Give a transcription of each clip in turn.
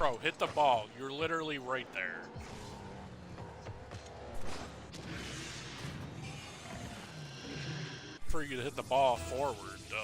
Bro, hit the ball. You're literally right there. For you to hit the ball forward, duh.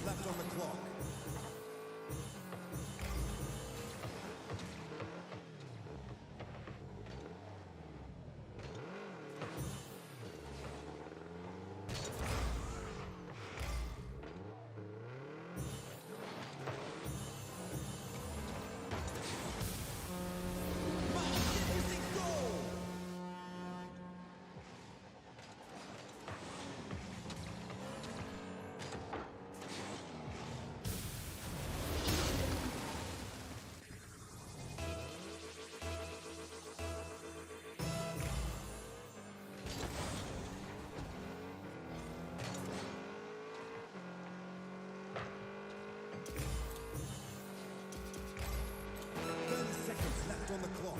Left on the clock. On the clock.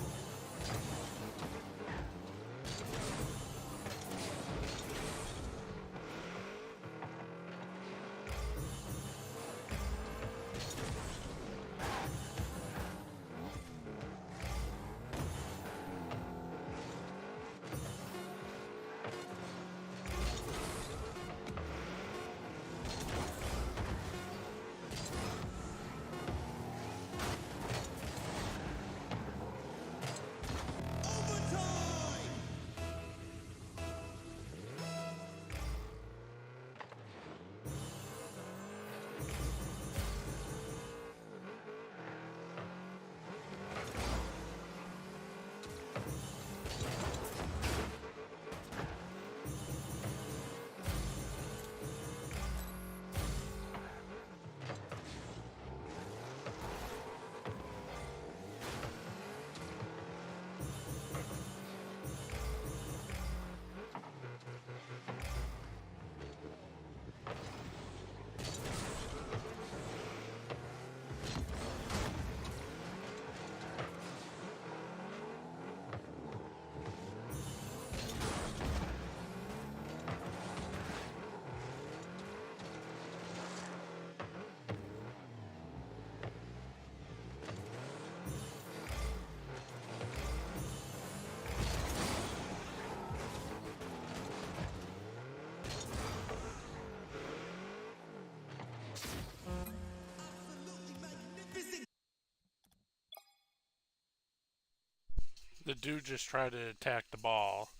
The dude just tried to attack the ball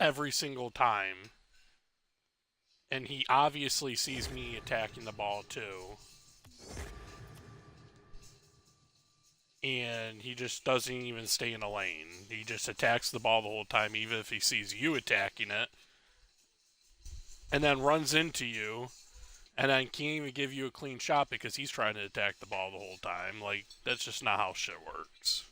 every single time. And he obviously sees me attacking the ball too. And he just doesn't even stay in a lane. He just attacks the ball the whole time, even if he sees you attacking it. And then runs into you. And then can't even give you a clean shot because he's trying to attack the ball the whole time. Like, that's just not how shit works.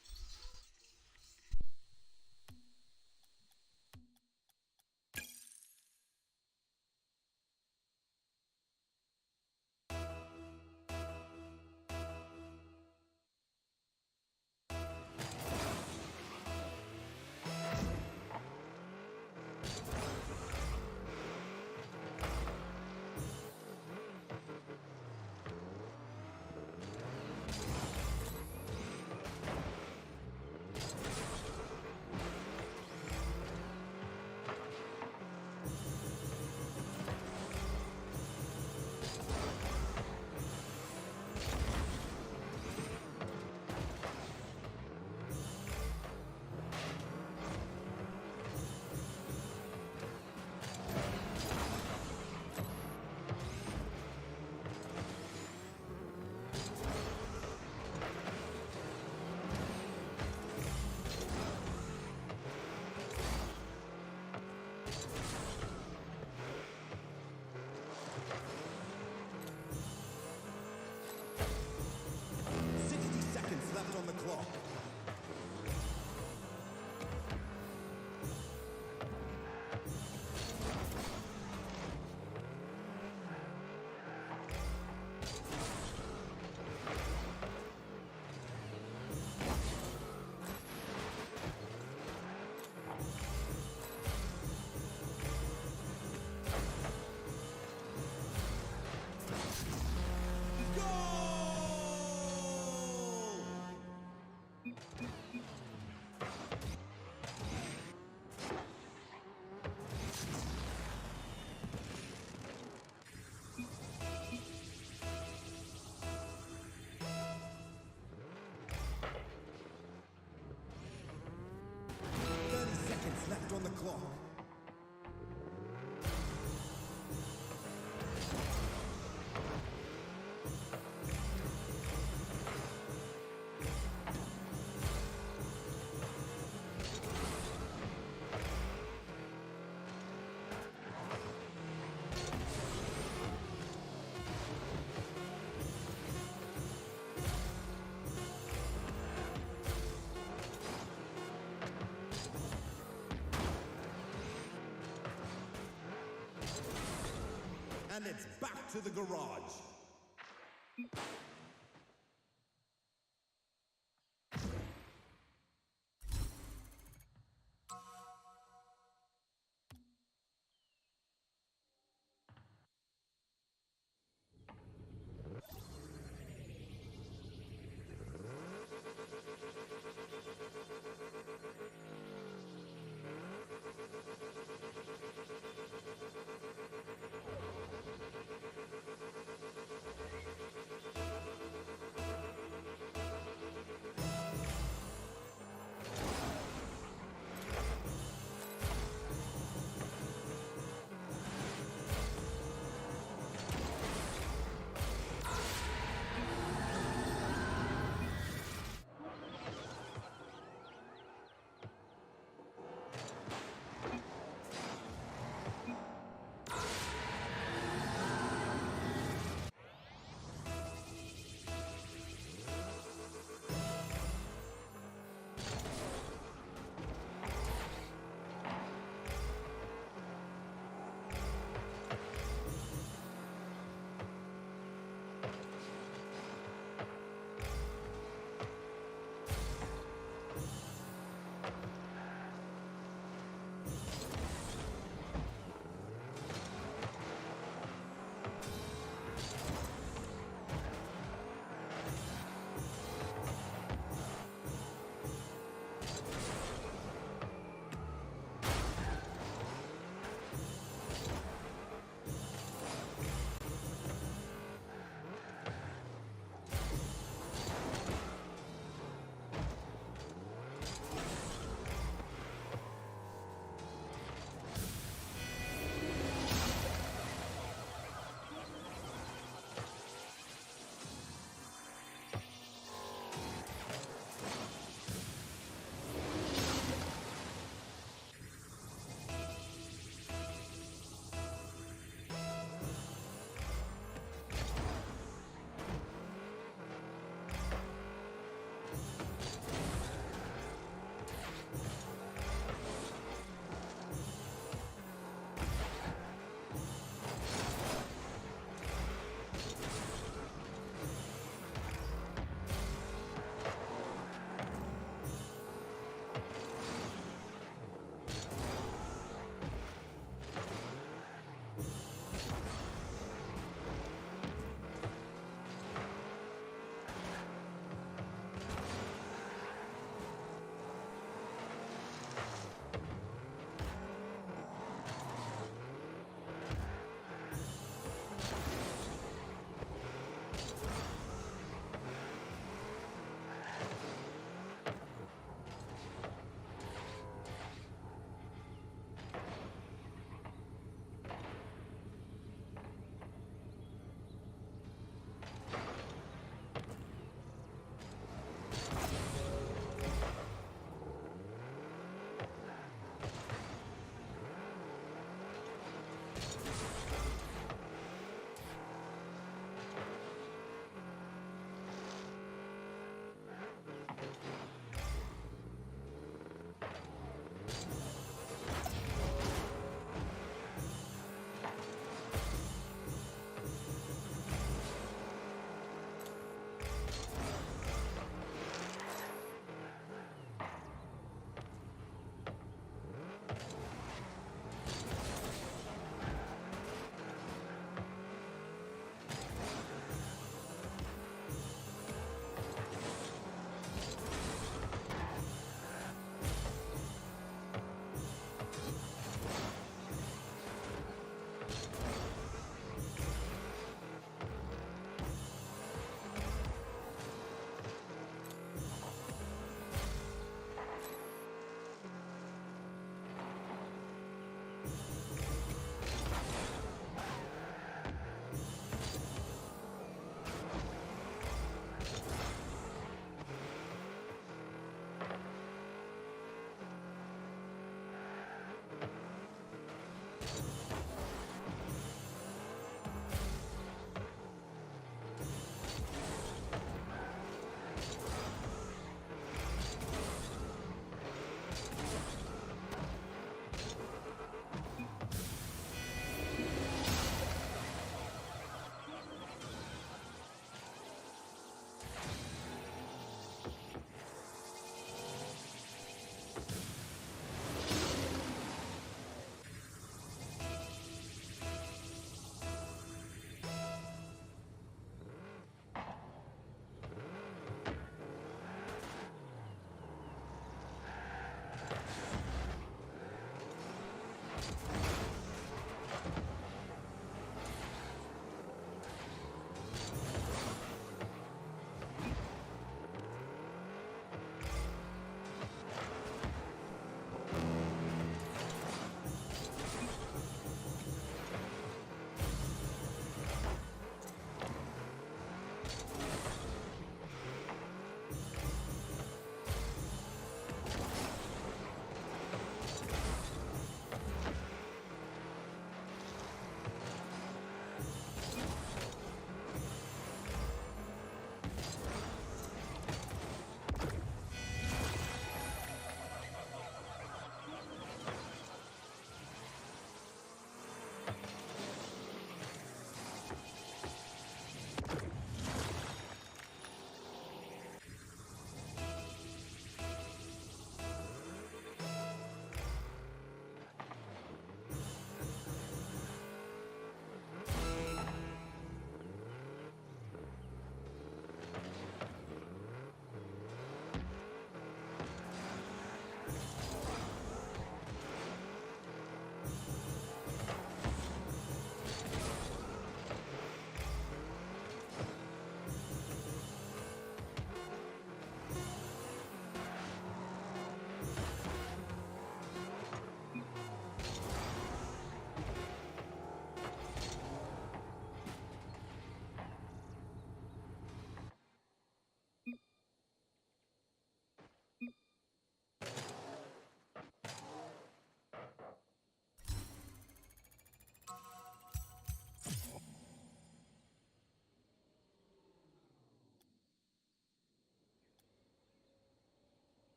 And it's back to the garage.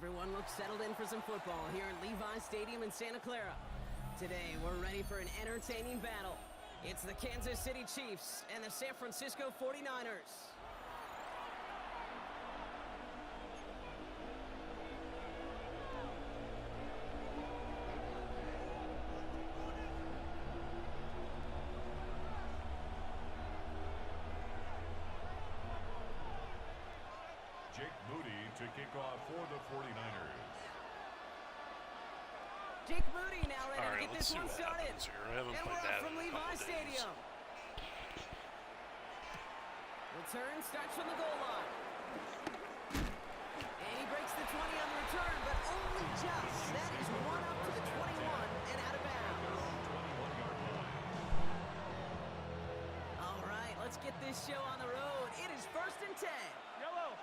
Everyone looks settled in for some football here at Levi Stadium in Santa Clara. Today, we're ready for an entertaining battle. It's the Kansas City Chiefs and the San Francisco 49ers. To kick off for the 49ers. Jake Moody now ready All right, to get let's this see one what started. happens here. I haven't And played we're that off from in a Levi couple days. Stadium. Return starts from the goal line. And he breaks the 20 on the return, but only just. That is one up to the 21 and out of bounds. All right, let's get this show on the road. It is 1st and 10. Yellow.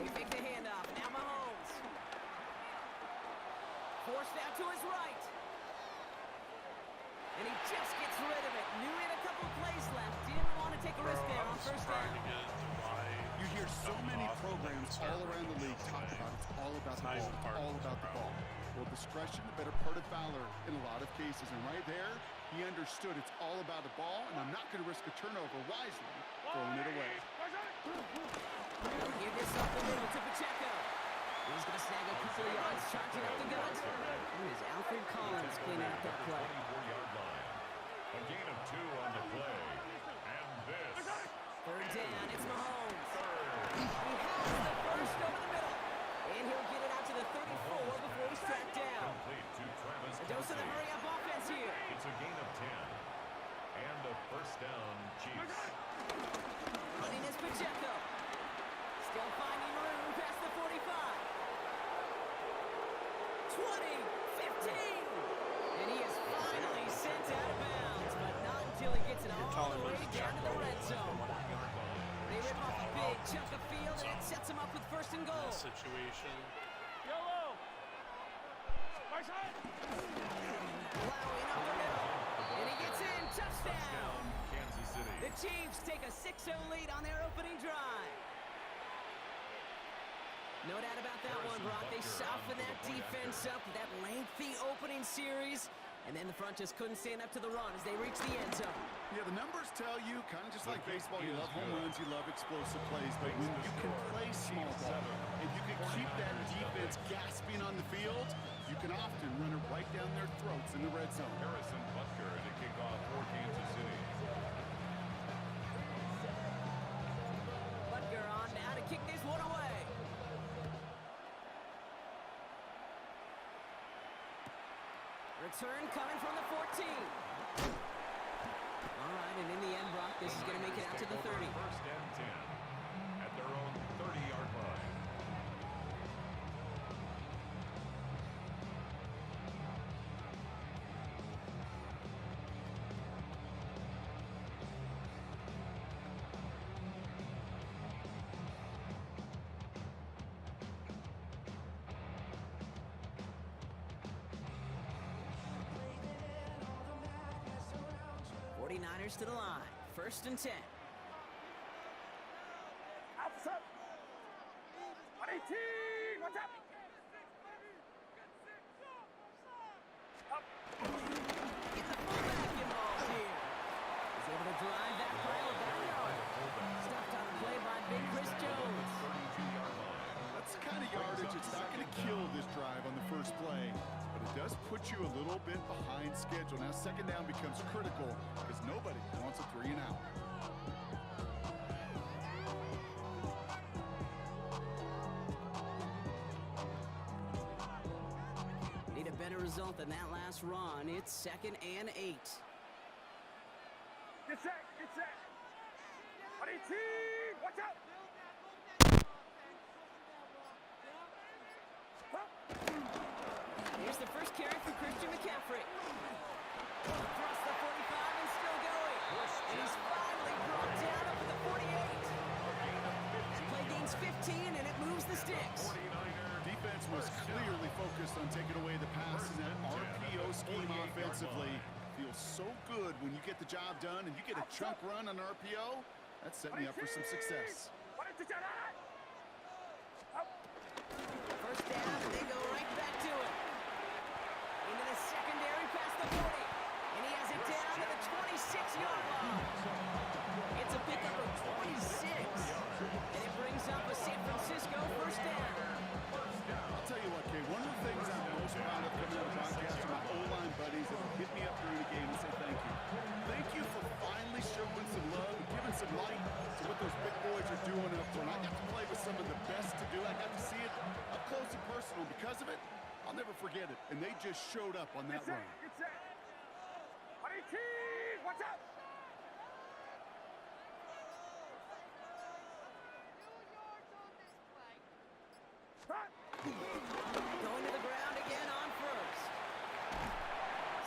He faked the handoff. Now Mahomes. Forced out to his right. And he just gets rid of it. Knew he had a couple plays left. Didn't want to take a risk there on first down. You hear so many programs all around the league talk about it's all about the ball, all about the ball. Well, discretion, the better part of valor in a lot of cases. And right there, he understood it's all about the ball, and I'm not going to risk a turnover wisely, throwing it away. He'll give this up the middle to Pacheco. He's going to snag a couple of yards, charging up the gut. It is Alfred Collins cleaning up that play. 24-yard line. A gain of 2 on the play. And this. 3rd down, it's Mahomes. He has the first over the middle. And he'll get it out to the 34 before he's tracked down. Complete to Travis A dose of the Kelce. hurry-up offense here. It's a gain of 10. And a first down, Chiefs. Running is Pacheco. Still finding room past the 45. 20, 15. And he is finally sent out of bounds, but not until he gets it all the way down to the red zone. They rip off a big chunk of field, and it sets him up with 1st and goal. Situation. Yellow. My side. Plowing up the middle. And he gets in. Touchdown. Kansas City. The Chiefs take a 6-0 lead on their opening drive. No doubt about that one, Brock. They softened that defense up with that lengthy opening series, and then the front just couldn't stand up to the run as they reached the end zone. Yeah, the numbers tell you, kind of just like baseball, you love home runs, you love explosive plays, but when you can play small ball and you can keep that defense gasping on the field, you can often run it right down their throats in the red zone. Harrison Butker to kick off for Kansas City. Butker on now to kick this one away. Return coming from the 14. All right, and in the end, Brock, this is going to make it out to the 30. 1st and 10 at their own 30-yard line. Niners to the line. 1st and 10. Outside. 118. What's up? Up. Get the fullback involved here. He's able to drive that pile of yard. Stopped on the play by Big Chris Jones. 32-yard line. That's the kind of yardage, it's not going to kill this drive on the first play, but it does put you a little bit behind schedule. Now 2nd down becomes critical because nobody wants a 3 and out. Need a better result than that last run. It's 2nd and 8. Get set. Get set. 118. Watch out. Here's the first carry for Christian McCaffrey. Across the 45 and still going. And he's finally brought down up to the 48. Play gains 15 and it moves the sticks. Defense was clearly focused on taking away the pass in that RPO scheme offensively. Feels so good when you get the job done and you get a chunk run on RPO. That's setting you up for some success. 1st first down, and they go right back to it. Into the secondary past the 40. And he has it down to the 26-yard line. It's a pickup of 26. And it brings up a San Francisco first down. I'll tell you what, Kay, one of the things I'm most proud of coming out of the broadcast are my O-line buddies that hit me up during the game and say thank you. Thank you for finally showing some love and giving some light to what those big boys are doing up front. I got to play with some of the best to do. I got to see it up close and personal. Because of it, I'll never forget it. And they just showed up on that run. Get set. Honey cheese, watch out. Going to the ground again on first.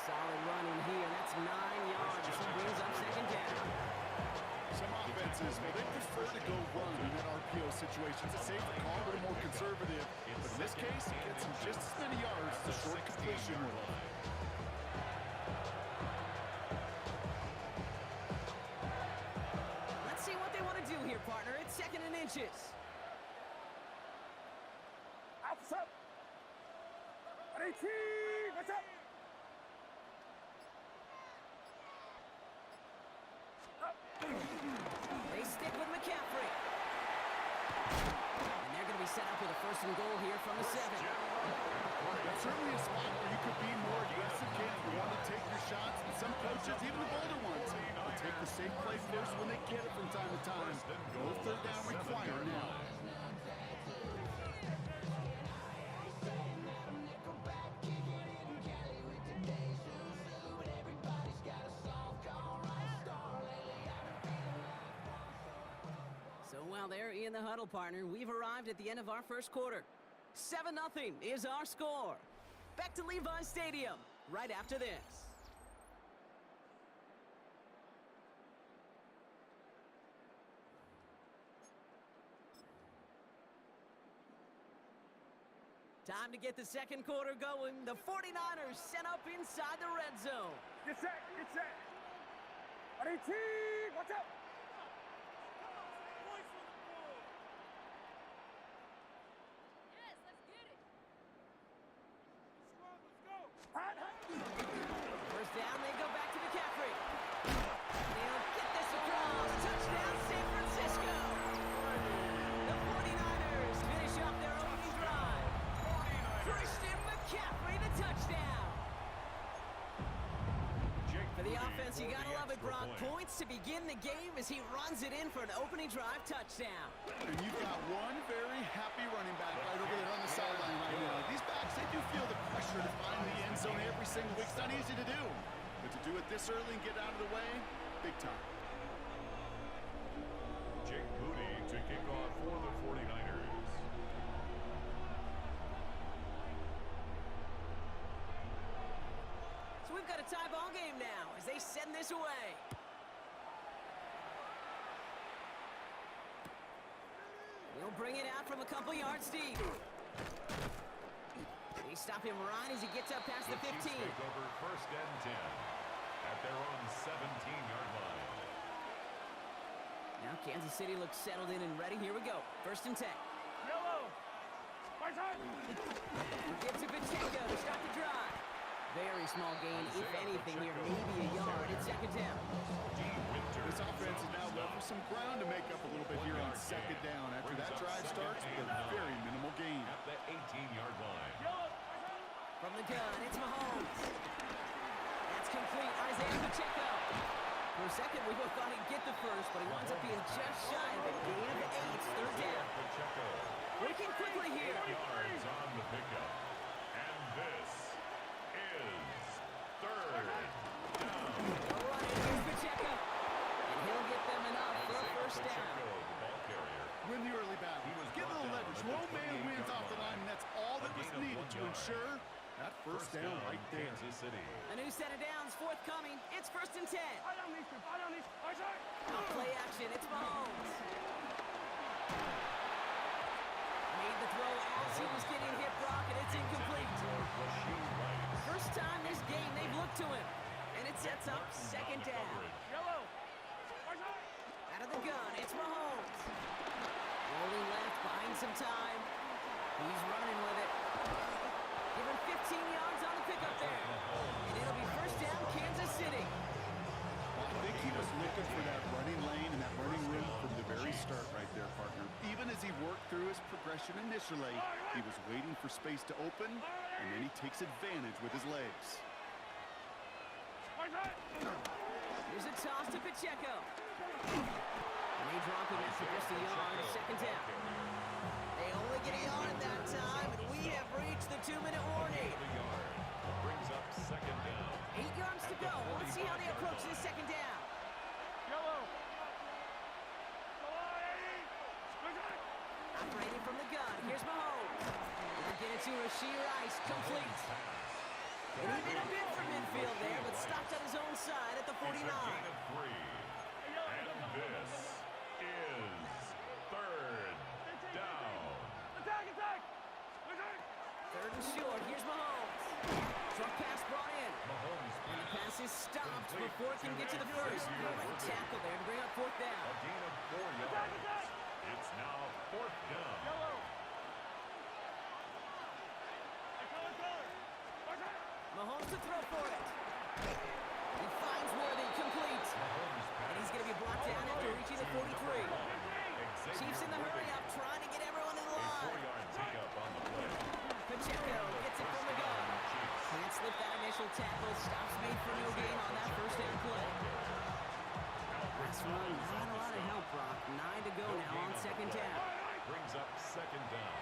Solid run in here. That's 9 yards. This brings up second down. Some offenses, well, they prefer to go run in that RPO situation. It's a safer call, but a more conservative. But in this case, it gets him just as many yards as the short completion will. Let's see what they want to do here, partner. It's 2nd and inches. Alpha up. Honey cheese, watch out. They stick with McCaffrey. And they're going to be set up with a 1st and goal here from the 7. That's certainly a spot where you could be more aggressive, kid. You want to take your shots. And some coaches, even the bolder ones, will take the safe play first when they get it from time to time. No 3rd down required now. So while they're in the huddle, partner, we've arrived at the end of our first quarter. 7-0 is our score. Back to Levi Stadium right after this. Time to get the second quarter going. The 49ers set up inside the red zone. Get set, get set. Honey cheese, watch out. First down, they go back to McCaffrey. They'll get this across. Touchdown, San Francisco. The 49ers finish off their opening drive. Christian McCaffrey, the touchdown. For the offense, you gotta love it, Brock. Points to begin the game as he runs it in for an opening drive touchdown. And you've got one very happy running back right over there on the sideline right now. These backs, they do feel the pressure to find the end zone every single week. It's not easy to do. But to do it this early and get out of the way, big time. Jake Moody to kick off for the 49ers. So we've got a tie ball game now as they send this away. He'll bring it out from a couple yards deep. They stop him right as he gets up past the 15. Chiefs take over 1st and 10 at their own 17-yard line. Now Kansas City looks settled in and ready. Here we go. 1st and 10. Yellow. Right side. Gives it Pacheco to start the drive. Very small gain, if anything, here. Maybe a yard. It's 2nd down. This offense is now left with some ground to make up a little bit here on 2nd down. After that drive starts with a very minimal gain. At the 18-yard line. From the gun, it's Mahomes. That's complete. Isaiah Pacheco. For a second, we both thought he'd get the first, but he winds up being just shy of a gain of 8. 3rd down. Pacheco. Working quickly here. 8 yards on the pickup. And this is 3rd down. All right, here's Pacheco. And he'll get them enough for a 1st down. Pacheco, the ball carrier. Win the early battle. Give a little leverage. One man wins off the line, and that's all that was needed to ensure that first down right there. Kansas City. A new set of downs forthcoming. It's 1st and 10. Right side. Off play action. It's Mahomes. Made the throw as he was getting hit, Brock, and it's incomplete. First time this game they've looked to him. And it sets up 2nd down. Yellow. Right side. Out of the gun, it's Mahomes. Rolling left, buying some time. He's running with it. Give him 15 yards on the pickup there. And it'll be first down, Kansas City. I think he was looking for that running lane and that running room from the very start right there, partner. Even as he worked through his progression initially, he was waiting for space to open, and then he takes advantage with his legs. Here's a toss to Pacheco. And they drop him after just a yard, second down. They only get a yard at that time, and we have reached the 2-minute warning. Brings up second down. 8 yards to go. Let's see how they approach this second down. Operating from the gun. Here's Mahomes. We'll get it to Rashee Rice. Complete. And he did a bit from midfield there, but stopped on his own side at the 49. It's a gain of 3. And this is third down. Third and short. Here's Mahomes. Drop pass brought in. And the pass is stopped before it can get to the first. Great tackle there to bring up fourth down. A gain of 4 yards. It's now fourth down. Mahomes to throw for it. He finds Worthy, complete. And he's going to be blocked down after reaching the 43. Chiefs in the hurry up, trying to get everyone in line. 4-yard take-up on the play. Pacheco gets it from the gun. Can't slip that initial tackle. Stops made for no gain on that first down play. Last run, not a lot of help, Brock. 9 to go now on second down. Brings up second down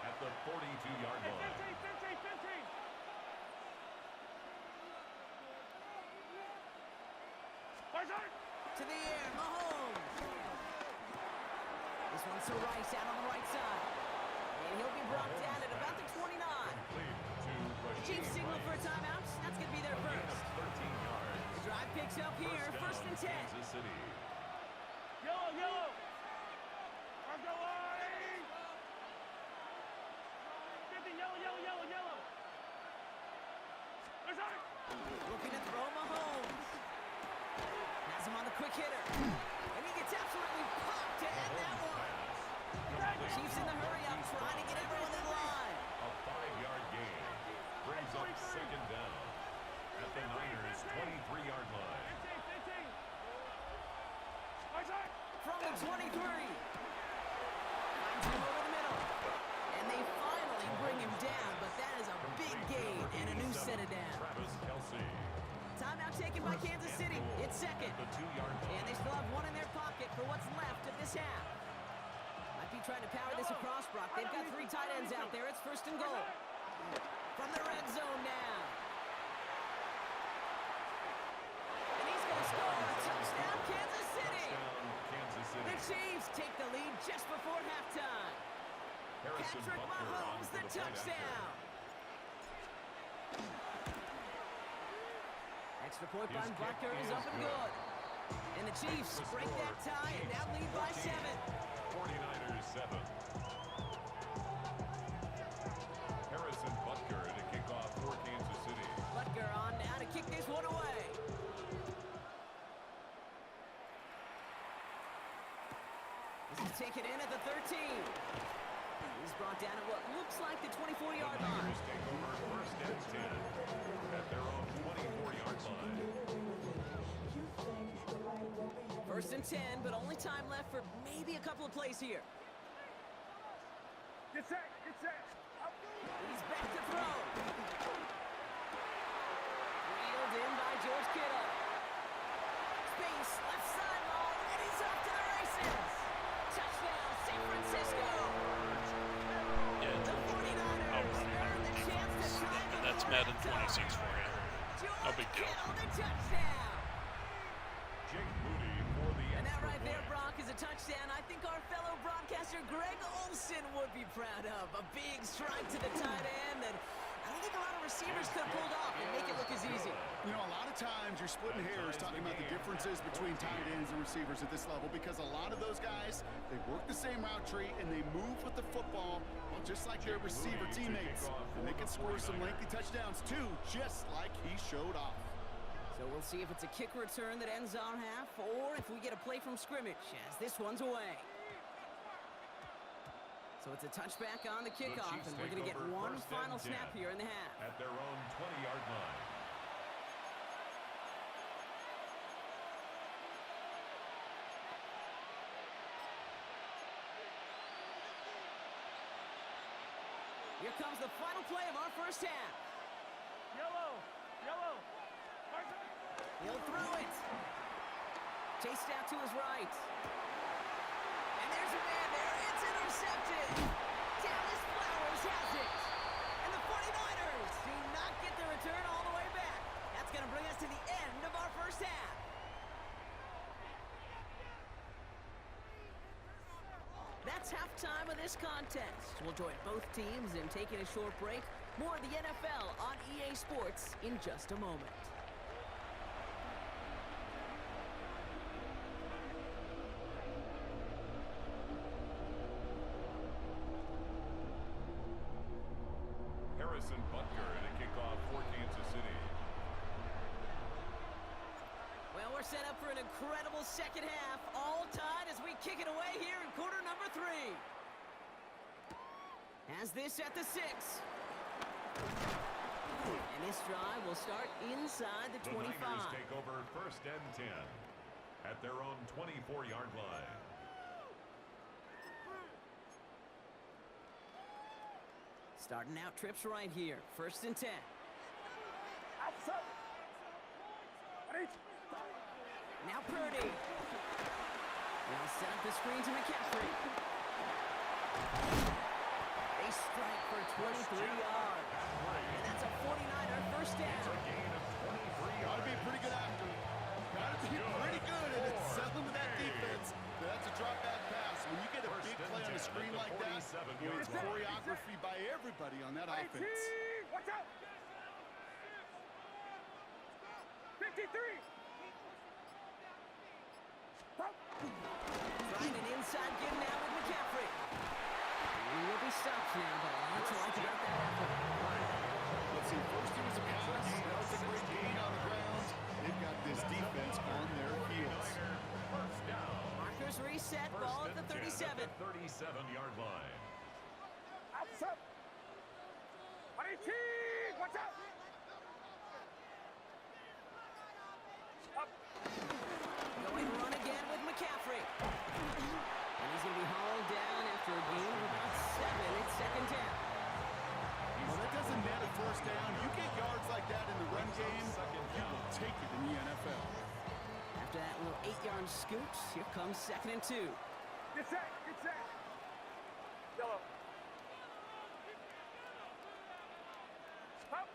at the 42-yard line. To the air, Mahomes. This one's to Rice out on the right side. And he'll be brought down at about the 29. The Chiefs signal for a timeout. That's going to be their first. 13 yards. The drive picks up here, first and 10. Kansas City. Yellow. Looking to throw Mahomes. Has him on the quick hitter. And he gets absolutely popped to end that one. Chiefs in the hurry up, trying to get everyone in line. A 5-yard gain. Brings up second down at the Niners' 23-yard line. From the 23. Finds him over the middle. And they finally bring him down, but that is a big gain and a new set of downs. Travis Kelce. Timeout taken by Kansas City. It's second. The 2-yard line. And they still have one in their pocket for what's left of this half. Might be trying to power this across, Brock. They've got 3 tight ends out there. It's first and goal. From the red zone now. And he's going to score a touchdown, Kansas City. Kansas City. The Chiefs take the lead just before halftime. Harrison Patrick Butker on Mahomes, for the point touchdown. Extra point by Butker is up and good. And the Chiefs break that tie and now lead by 7. 49ers 7. Harrison Butker to kick off for Kansas City. Butker on now to kick this one away. This is taken in at the 13. He's brought down at what looks like the 24-yard line. Niners take over first and 10 at their own 24-yard line. First and 10, but only time left for maybe a couple of plays here. Get set. He's back to throw. Reeled in by George Kittle. Space, left sideline, and he's off to the races. Touchdown, San Francisco. Yeah, The 49ers earn the chance to tie the that's ball Madden at 26 for you. George No big deal. Kittle, the touchdown. Jake Moody for the And that extra right there, point. Brock, is a touchdown I think our fellow broadcaster Greg Olsen would be proud of. A big strike to the tight end that I don't think a lot of receivers could have pulled off and make it look as easy. You know, a lot of times you're splitting hairs talking about the differences between tight ends and receivers at this level because a lot of those guys, they work the same route tree and they move with the football, well, just like their receiver teammates. And they can score some lengthy touchdowns too, just like he showed off. So we'll see if it's a kick return that ends our half or if we get a play from scrimmage as this one's away. So it's a touchback on the kickoff, Chiefs and we're going to take get over one first and final 10 snap here in the half. at their own 20-yard line. Here comes the final play of our first half. Yellow. Yellow. He'll throw it. Chased out to his right. And there's a man there. It's intercepted. Dallas Flowers has it. And the 49ers do not get the return all the way back. That's going to bring us to the end of our first half. That's halftime of this contest. We'll join both teams in taking a short break. More of the NFL on EA Sports in just a moment. Harrison Butker to kick off for Kansas City. Well, we're set up for an incredible second half. All tied as we kick it away here in quarter number 3. Has this at the 6. And this drive will start inside the 25. The Niners take over first and 10 at their own 24-yard line. Starting out trips right here. First and 10. Outside. Now Purdy. They'll set up the screen to McCaffrey. They strike for 23 yards. And that's a 49er first down. Gain of 23 Gotta be yards. pretty good after. Gotta be pretty good, and it's settling with that defense. That's a drop back pass. When you get a big play on the screen like that, it's choreography by everybody on that offense. Watch out. 53. Trying an inside give now with McCaffrey. He will be stopped now, but I'm not like about that effort. Let's see, first it was a pass. That was a great gain on the ground. They've got this defense on their heels. First down. Markers reset, ball at the 37. 37-yard line. Outside. 18. Watch out. Up. Going run again with McCaffrey. And he's going to be hauled down after a gain of about 7. It's second down. Well, that doesn't net a first down. You get yards like that in the run game, you will take it in the NFL. After that little 8-yard scoot, here comes second and 2. Get set. Get set. Yellow. Up.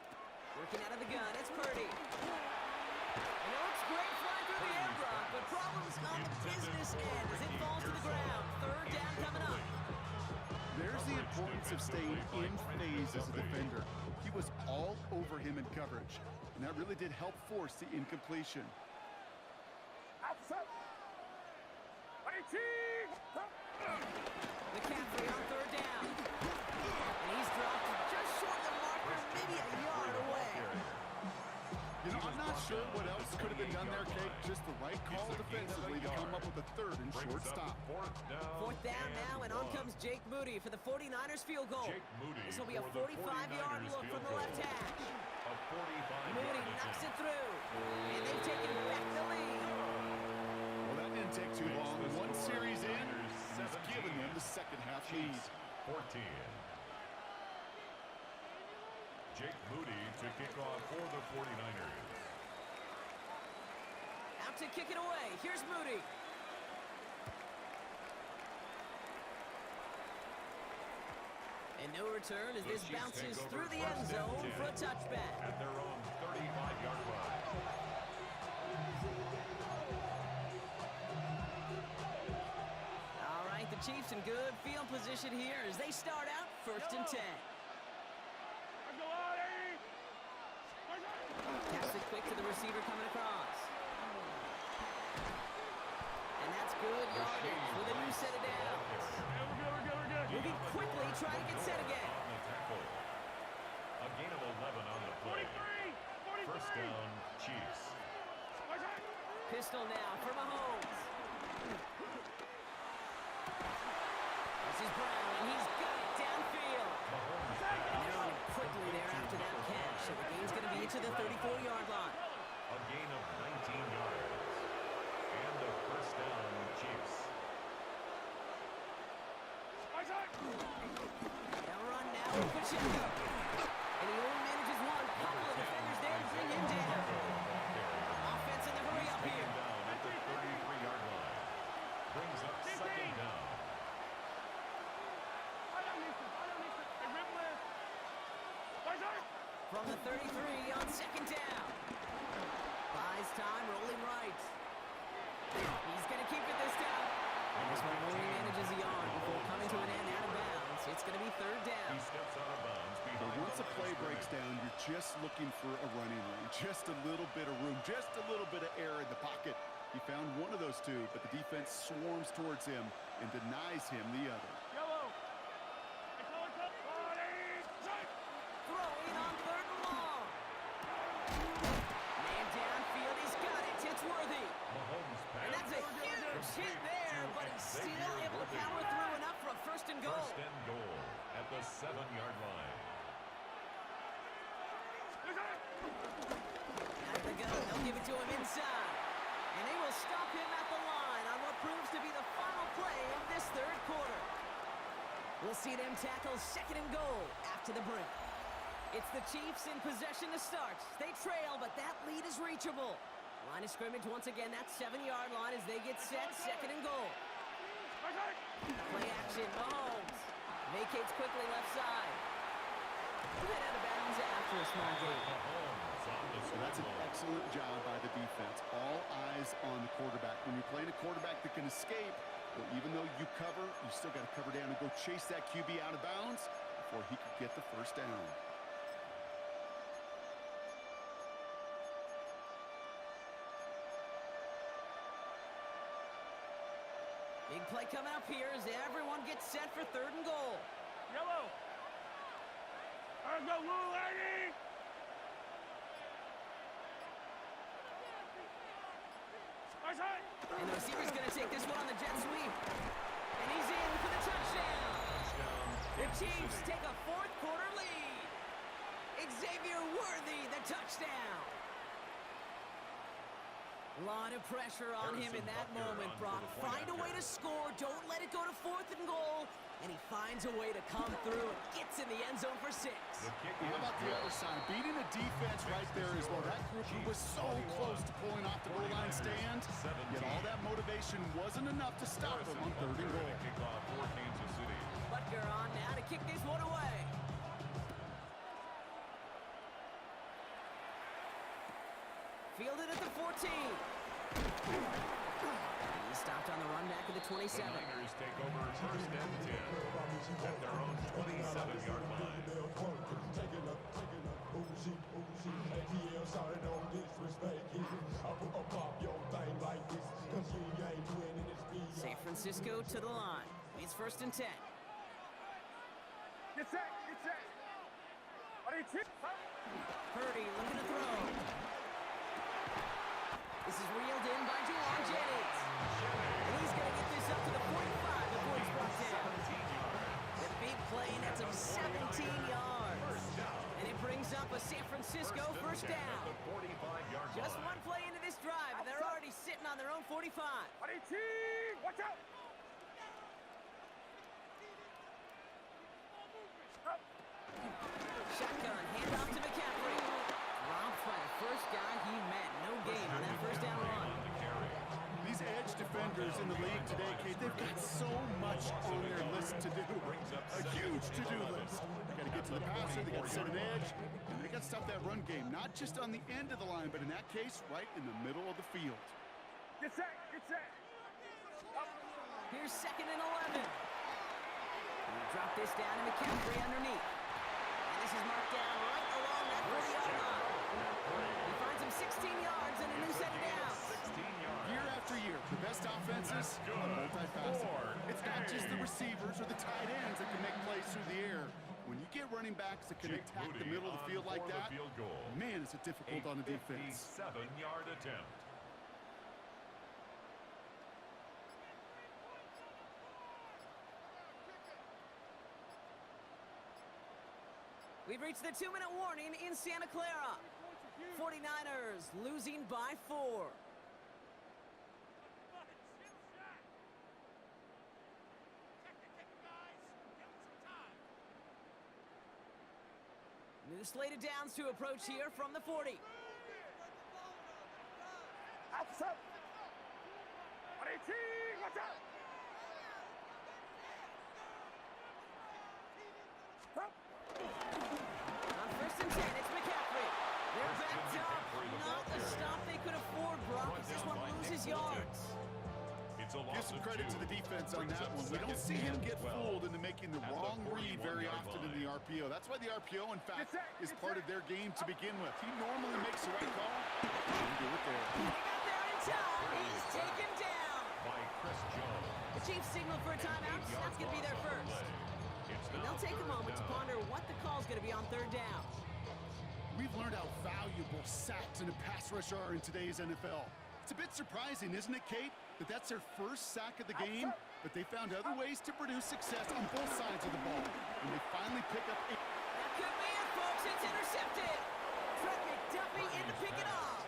Working out of the gun, it's Purdy. And it looks great flying through the air block, but problems on the business end as it falls to the ground. Third down coming up. There's the importance of staying in phase as a defender. He was all over him in coverage, and that really did help force the incompletion. Outside. 18. McCaffrey on third down. And he's dropped just short of the marker, maybe a yard away. You know, I'm not sure what else could have been done there, Kate. Just the right call defensively to come up with a third and short stop. Fourth down now, and on comes Jake Moody for the 49ers field goal. This will be a 45-yard look from the left hash. Moody knocks it through, and they've taken back the lead. Well, that didn't take too long. One series in, he's given them the second half lead. 14. Jake Moody to kick off for the 49ers. Out to kick it away. Here's Moody. And no return as this bounces through the end zone for a touchback. At their own 35-yard line. All right, the Chiefs in good field position here as they start out first and 10. Pass it quick to the receiver coming across. And that's good yardage with a new set of downs. Moving quickly, trying to get set again. On the tackle. A gain of 11 on the play. 43. First down, Chiefs. Pistol now for Mahomes. A This is Brown, and he's got it downfield. And they're on him quickly there after that catch, so the game's going to be into the 34-yard line. A gain of 19 yards. And a first down, Chiefs. They'll run now with Pacheco. And he only manages one. Couple of defenders there to bring him down. Offense in the hurry up here. Down at the 33-yard line. Brings up second down. From the 33 on second down. Buys time, rolling right. He's going to keep it this time. And this one only manages a yard before coming to an end out of bounds. It's going to be third down. He steps out of bounds. But once a play breaks down, you're just looking for a running lane. Just a little bit of room, just a little bit of air in the pocket. He found one of those two, but the defense swarms towards him and denies him the other. Throwing on third and long. Man downfield, he's got it. It's Worthy. And that's a huge hit there, but he's still able to power through enough for a first and goal. First and goal at the 7-yard line. Out of the gun, they'll give it to him inside. And they will stop him at the line on what proves to be the final play of this third quarter. We'll see them tackle second and goal after the break. It's the Chiefs in possession to start. They trail, but that lead is reachable. Line of scrimmage once again, that 7-yard line as they get set, second and goal. Play action, Mahomes. Vacates quickly left side. Head out of bounds after a small gain. So that's an excellent job by the defense. All eyes on the quarterback. When you're playing a quarterback that can escape, well, even though you cover, you still got to cover down and go chase that QB out of bounds before he could get the first down. Big play coming up here as everyone gets set for third and goal. Yellow. Let's go, Lou, lady. And the receiver's going to take this one on the jet sweep. And he's in for the touchdown. The Chiefs take a fourth quarter lead. Xavier Worthy, the touchdown. A lot of pressure on him in that moment, Brock. Find a way to score. Don't let it go to fourth and goal. And he finds a way to come through and gets in the end zone for 6. How about the other side? Beating a defense right there as well. That group who was so close to pulling off the goal line stand. Yet all that motivation wasn't enough to stop them on third and goal. Butker on now to kick this one away. Fielded at the 14. He stopped on the run back at the 27. The Niners take over first and 10 at their own 27-yard line. San Francisco to the line. It's first and 10. Get set, get set. Purdy looking to throw. This is reeled in by Juwan Jennings. And he's going to get this up to the 45 before he's brought down. The big play nets him 17 yards. And it brings up a San Francisco first down. Just one play into this drive, and they're already sitting on their own 45. Watch out. Shotgun, handoff to McCaffrey. Robbed by the first guy he met. No gain on that first down run. These edge defenders in the league today, Kate, they've got so much on their list to do. A huge to-do list. They got to get to the passer, they got to set an edge, and they got to stop that run game, not just on the end of the line, but in that case, right in the middle of the field. Get set, get set. Here's second and 11. And we drop this down to McCaffrey underneath. And this is marked down right along that 40-yard line. He finds him 16 yards and a new set of downs. Year after year, the best offenses are multifaceted. It's not just the receivers or the tight ends that can make plays through the air. When you get running backs that can attack the middle of the field like that, man, is it difficult on the defense. 57-yard attempt. We've reached the 2-minute warning in Santa Clara. 49ers losing by 4. New slated downs to approach here from the 40. Outside. 18, watch out. On 1st and 10, it's McCaffrey. They're backed up. Not the stop they could afford, Brock, as this one loses yards. It's a Give loss some of credit 2. to the defense on Brings that up one. We don't second see him and get 12. fooled into making the At the wrong read very 41-yard often in line. the RPO. That's why the RPO, in fact, is part of their game to begin with. He normally makes the right call. Didn't do it there. He got there in time. He's taken down. By Chris Jones. The Chiefs signal for a timeout. That's going to be their first. And they'll take a moment to ponder what the call's going to be on 3rd down. We've learned how valuable sacks in a pass rush are in today's NFL. It's a bit surprising, isn't it, Kate, that that's their first sack of the game, but they found other ways to produce success on both sides of the ball. And they finally pick up a... That could be it, folks. It's intercepted. Trent McDuffie in to pick it off.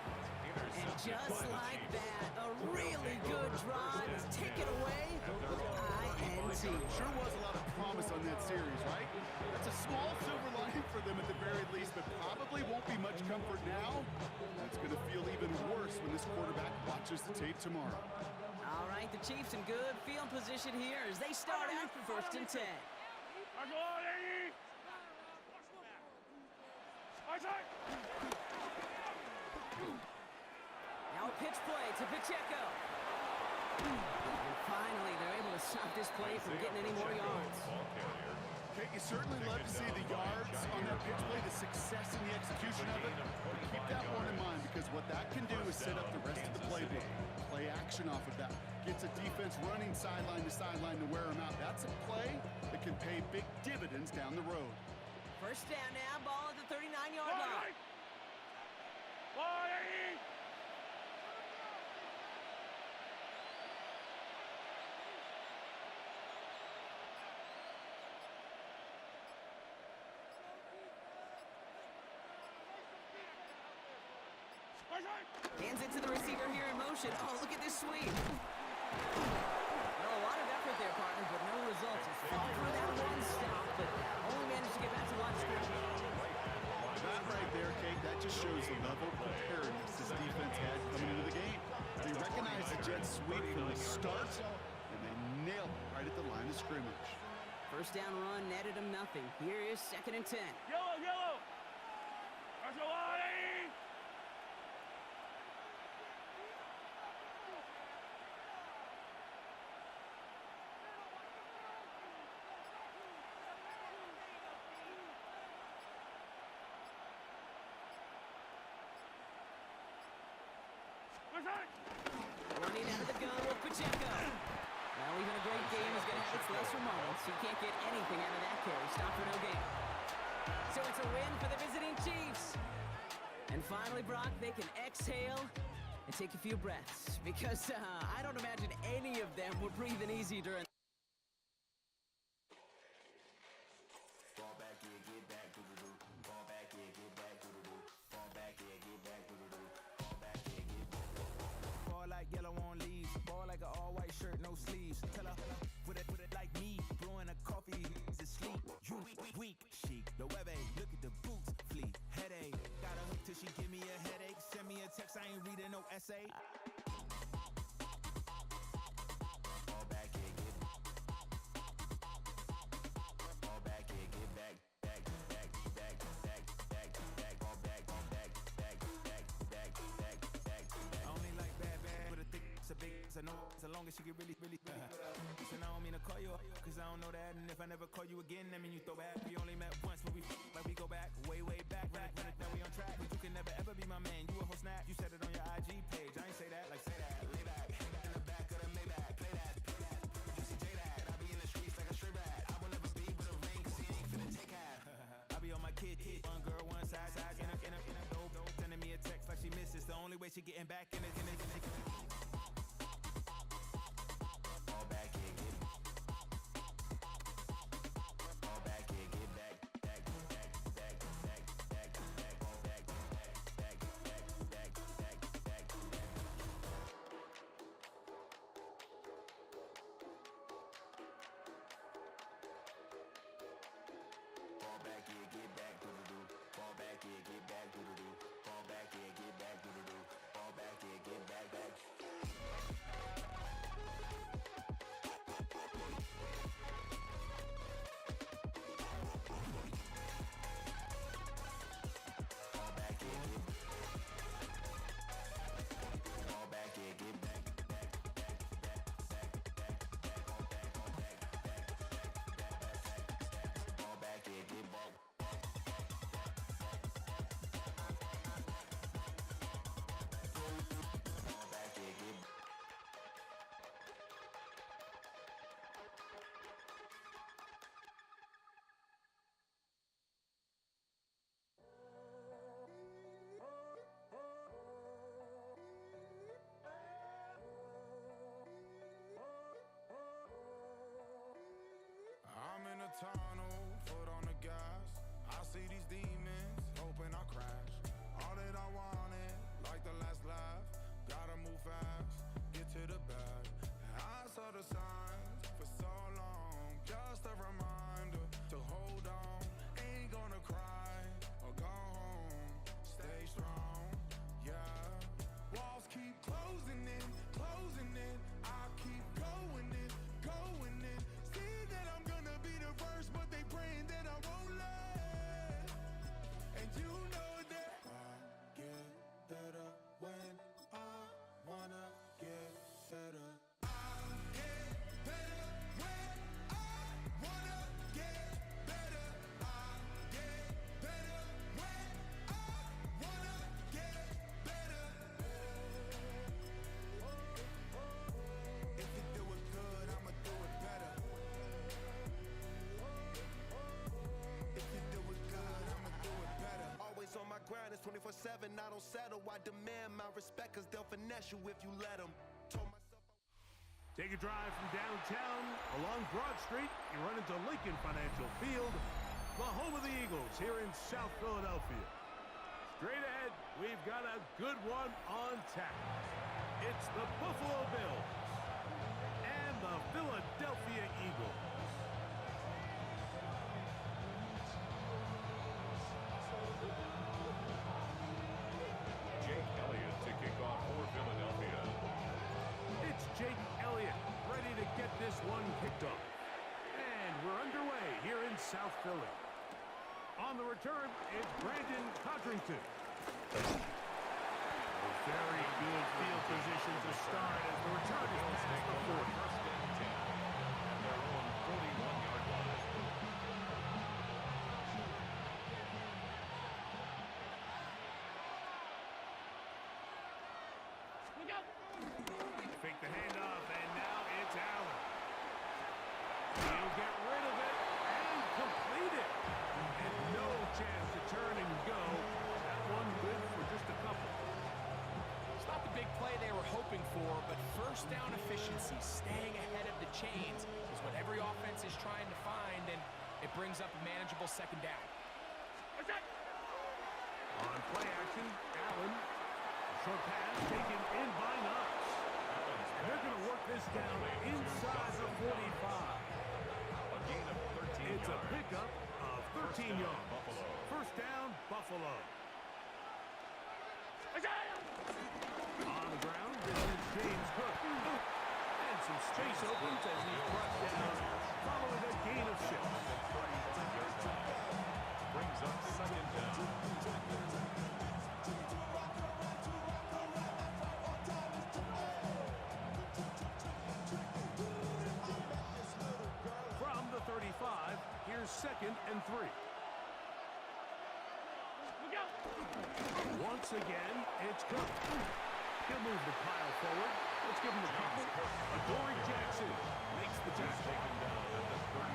And just like that, a really good drive is taken away with INT. Sure was a lot of promise on that series, right? That's a small silver lining for them at the very least, but probably won't be much comfort now. It's going to feel even worse when this quarterback watches the tape tomorrow. All right, the Chiefs in good field position here as they start out 1st and 10. Now a pitch play to Pacheco. And finally, they're able to stop this play from getting any more yards. Okay, you certainly love to see the yards on that pitch play, the success in the execution of it. But keep that one in mind, because what that can do is set up the rest of the playbook. Play action off of that. Gets a defense running sideline to sideline to wear them out. That's a play that can pay big dividends down the road. 1st down now, ball at the 39-yard line. Hands it to the receiver here in motion. Oh, look at this sweep. Well, a lot of effort there, partner, but no results. He's fought for that one stop, but only managed to get back to line of scrimmage. That right there, Kate, that just shows the level of preparedness this defense had coming into the game. They recognized the Jets' sweep from the start, and they nailed it right at the line of scrimmage. 1st down run netted him nothing. Here is 2nd and 10. Yellow. Running out of the gun with Pacheco. Now even a great game is going to have its lesser moments. You can't get anything out of that carry. Stop for no gain. So it's a win for the visiting Chiefs. And finally, Brock, they can exhale and take a few breaths. Because I don't imagine any of them were breathing easy during... Like yellow on leaves, ball like an all-white shirt, no sleeves. Tell her with it like me, blowing a coffee to sleep. You weak, chic. The web look at the boots, fleet. Headache, got a hook till she give me a headache. Send me a text, I ain't reading no essay. Fall back here, get back. It's a big, it's a no, so long as she get really. Listen, I don't mean to call you up, cause I don't know that. And if I never call you again, that mean you throw back. We only met once, but we go back, way back. Now we on track, but you can never ever be my man. You a whole snap, you said it on your IG page. I ain't say that, like say that. Lay back, in the back of the Maybach, play that. You see J that, I be in the streets like a stray rat. I will never be with a ring, cause he ain't finna take half. I be on my kid, one girl, one side, in a dope, sending me a text like she misses. The only way she getting back in it. On my grind, it's 24/7. I don't settle. I demand my respect, cause they'll finesse you if you let them. Take a drive from downtown along Broad Street. You run into Lincoln Financial Field, the home of the Eagles here in South Philadelphia. Straight ahead, we've got a good one on tap. It's the Buffalo Bills and the Philadelphia Eagles. Jake Elliott to kick off for Philadelphia. It's Jake Elliott ready to get this one kicked off. And we're underway here in South Philly. On the return, it's Brandon Codrington. Very good field position to start as the return is past the 40. First and 10 at their own 41-yard line. Fake the handoff, and now it's Allen. He'll get rid of it and complete it. And no chance to turn and go. That one good for just a couple. It's not the big play they were hoping for, but first down efficiency, staying ahead of the chains, is what every offense is trying to find, and it brings up a manageable second down. On play action, Allen. A short pass taken in by Knox. And they're going to work this down inside the 45. A gain of 13 It's a yards. pickup of 13 yards. Buffalo. First down, Buffalo. On the ground, this is James Cook. And some space opens as he's brought down following a gain of 6. Brings up second down. From the 35, here's 2nd and 3. Once again, it's Cook. He'll move the pile forward. Let's give him a couple. Adoree Jackson makes the tackle.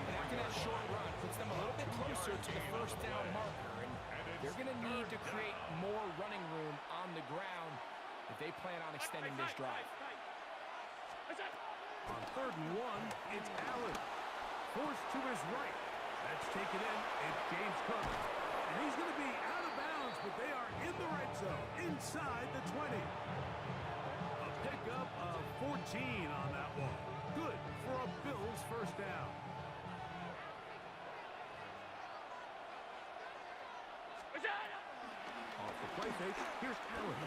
And after that short run, puts them a little bit closer to the first down marker, and they're going to need to create more running room on the ground if they plan on extending this drive. On 3rd and 1, it's Allen. Forced to his right. That's taken in. It's James Cook. And he's going to be out of bounds, but they are in the red zone, inside the 20. A pickup of 14 on that one. Good for a Bills first down. Off the play fake, here's Allen.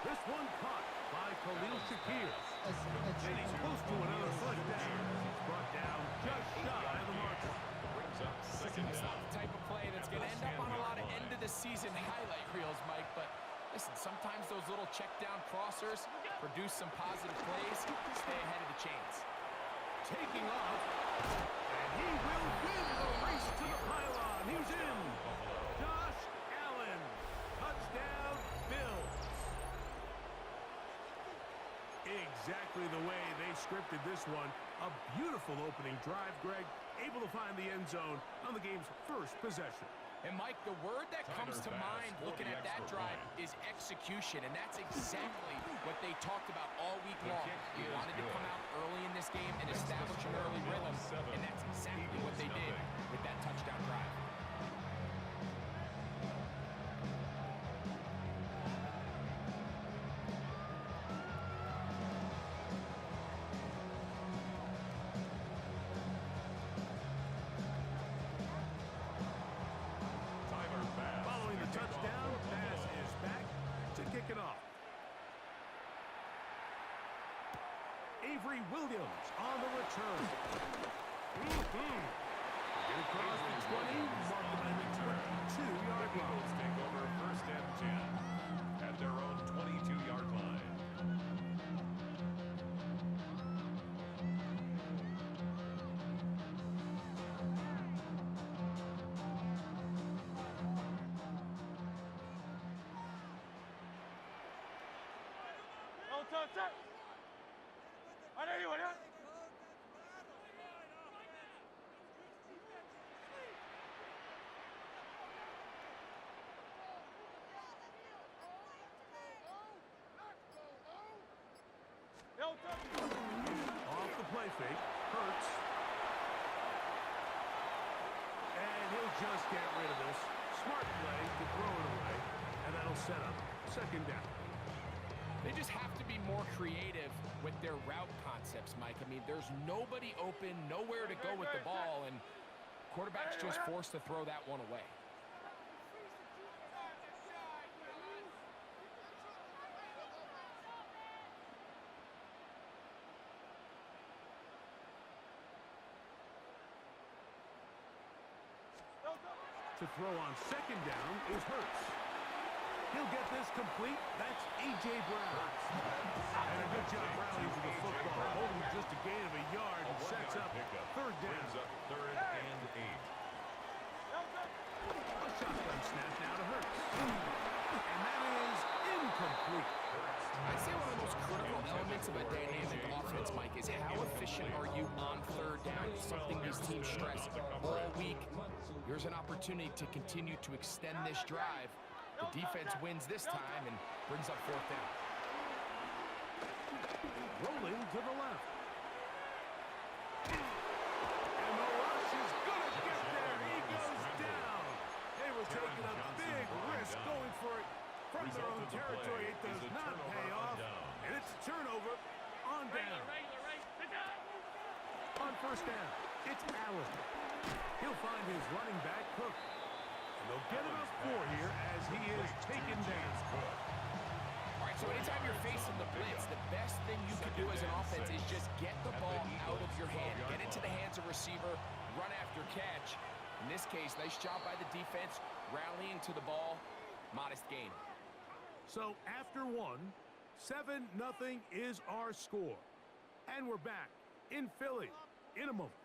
This one caught by Khalil Shakir. And he's close to another first down. He's brought down just shy of the marker. Brings up second It's not down. the type of play that's going to end up on a lot of end-of-the-season highlight reels, Mike, but listen, sometimes those little check-down crossers produce some positive plays. Stay ahead of the chains. Taking off, and he will win the race to the pylon. He's in. Josh Allen, touchdown, Bills. Exactly the way they scripted this one. A beautiful opening drive, Greg. Able to find the end zone on the game's first possession. And, Mike, the word that comes to Pass mind for looking the at that extra drive point. is execution, and that's exactly what they talked about all week long. kick They is wanted to good. come out early in this game and establish an early rhythm, and that's exactly what they did with that touchdown drive. Tyler Bass. Following the to kick off touchdown, for Bass Buffalo. is back to kick it off. Avery Williams on the return. Get across the 20, mark them at the 22-yard The Eagles line. take over first and 10 at their own 22-yard line. Off the play fake. Hurts. And he'll just get rid of this. Smart play to throw it away. And that'll set up second down. They just have to be more creative with their route concepts, Mike. I mean, there's nobody open, nowhere to go with the ball, and quarterback's just forced to throw that one away. To throw on second down is Hurts. He'll get this complete. That's A.J. Brown. And a good job rallying for the football. Holding just a gain of a yard and sets up third down. Brings up 3rd and 8. A shotgun snap now to Hurts. And that is incomplete. I'd say one of the most critical elements of a dynamic offense, Mike, is how efficient are you on third down? It's something these teams stress all week. Here's an opportunity to continue to extend this drive. The defense wins this time and brings up fourth down. Rolling to the left. And the rush is going to get there. He goes down. They were taking a big risk going for it from their own territory. It does not pay off. And it's a turnover on down. On first down, it's Allen. He'll find his running back, Cook. And they'll get him up 4 here as he is taken down. All right, so anytime you're facing the blitz, the best thing you can do as an offense is just get the ball out of your hand. Get it to the hands of receiver, run after catch. In this case, nice job by the defense, rallying to the ball, modest gain. So after 1, 7-0 is our score. And we're back in Philly in a moment.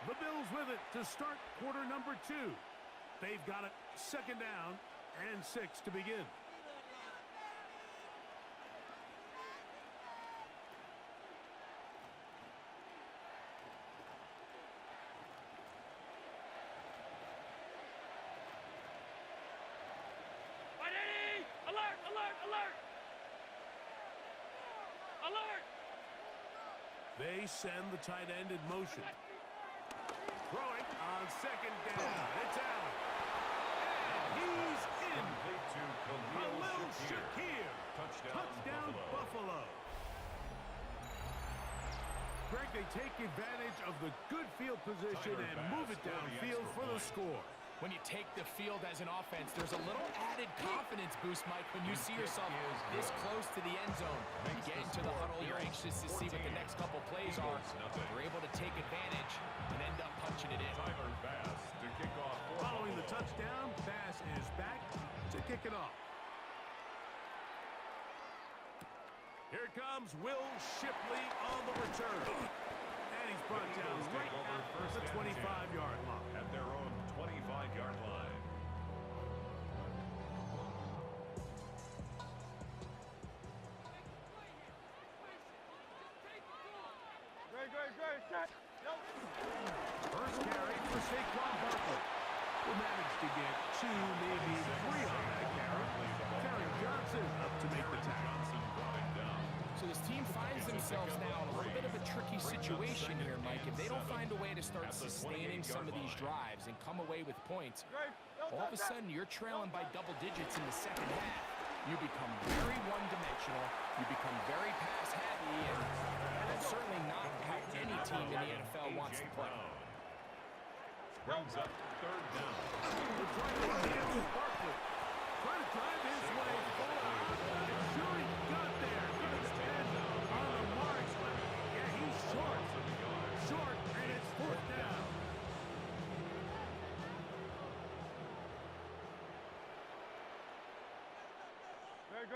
The Bills with it to start quarter number 2. They've got it second down and 6 to begin. Alert! Alert! Alert! Alert! They send the tight end in motion. Throwing on second down. It's Allen. And he's in. Khalil Shakir. Touchdown Buffalo. Greg, they take advantage of the good field position and move it downfield for the score. When you take the field as an offense, there's a little added confidence boost, Mike, when you see yourself this close to the end zone. You get into the huddle, you're anxious to see what the next couple plays are. You're able to take advantage and end up punching it in. Following the touchdown, Bass is back to kick it off. Here comes Will Shipley on the return. And he's brought down right at the 25-yard line. At their own 25-yard line. First carry for Saquon Barkley. Will manage to get 2, maybe 3 on that carry. Terry Johnson up to make the tackle. So this team finds themselves now in a little bit of a tricky situation here, Mike. If they don't find a way to start sustaining some of these drives and come away with points, all of a sudden you're trailing by double digits in the second half. You become very one-dimensional. You become very pass-heavy, and that's certainly not how any team in the NFL wants to play. Brings up third down. They're trying to get to Barkley. Trying to drive his way forward. And sure he got there. Good stand on the mark. Yeah, he's short. Short, and it's fourth down.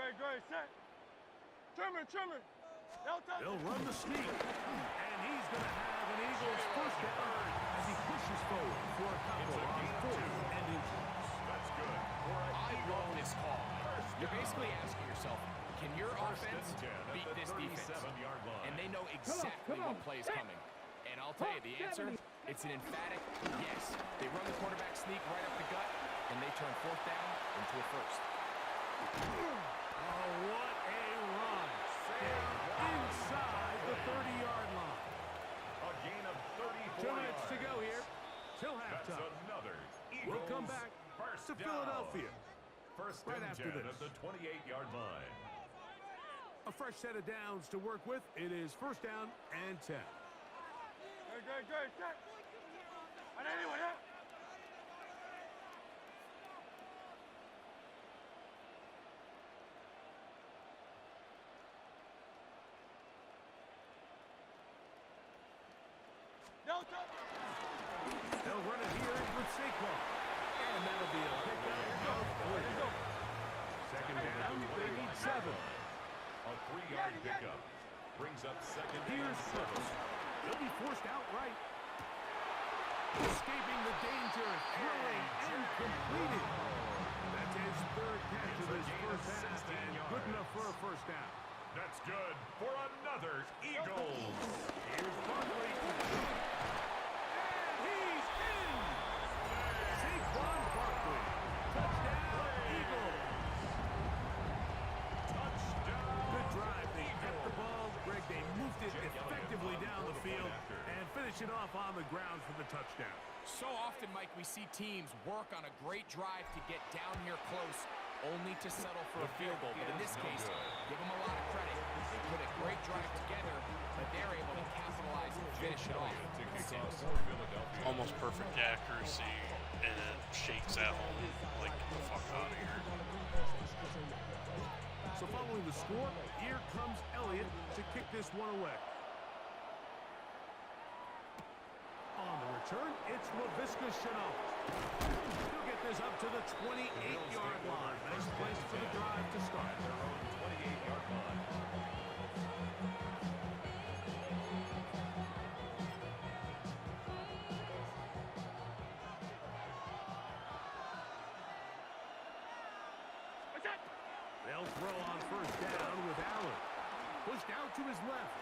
Great, set. Trimmer. They'll run the sneak. And he's going to have an Eagles first down as he pushes forward for a couple on 4th and inches. That's good. I love this call. You're basically asking yourself, can your offense and 10 at beat the this defense? 37-yard line. And they know exactly what play is coming. And I'll tell you, the answer, it's an emphatic yes. They run the quarterback sneak right up the gut, and they turn fourth down into a first. Oh, what a run. Down inside the 30-yard line. A gain of 34 2 minutes to yards. go here till That's halftime. another Eagles We'll come back first to down. Philadelphia. First right and after 10 this. at the 28-yard line. A fresh set of downs to work with. It is first down and 10. Good. Check. On anyone, yeah? No, touch. They'll run it here with Saquon. And that'll be a pickup of 3. Second down, they need 7. A 3-yard pickup brings up second Here's and 7. first. They'll be forced outright. Escaping the danger, throwing and completing. That's his 3rd catch of his first half, and good enough for a first down. That's good for another Eagles. Here's Barkley. And he's in. Saquon Barkley. Touchdown, Eagles. Touchdown. Good drive. They kept the ball. Greg, they moved it effectively down the field and finish it off on the ground for the touchdown. So often, Mike, we see teams work on a great drive to get down here close, only to settle for a field goal. But in this case, give them a lot of credit. They put a great drive together, but they're able to capitalize and finish it off. Almost perfect accuracy, and it shakes that home like get the fuck out of here. So following the score, here comes Elliott to kick this one away. On the return, it's LaVisca Chenault. He'll get this up to the 28-yard line. Nice place for the drive to start. 28-yard line. They'll throw on first down with Allen. Pushed out to his left.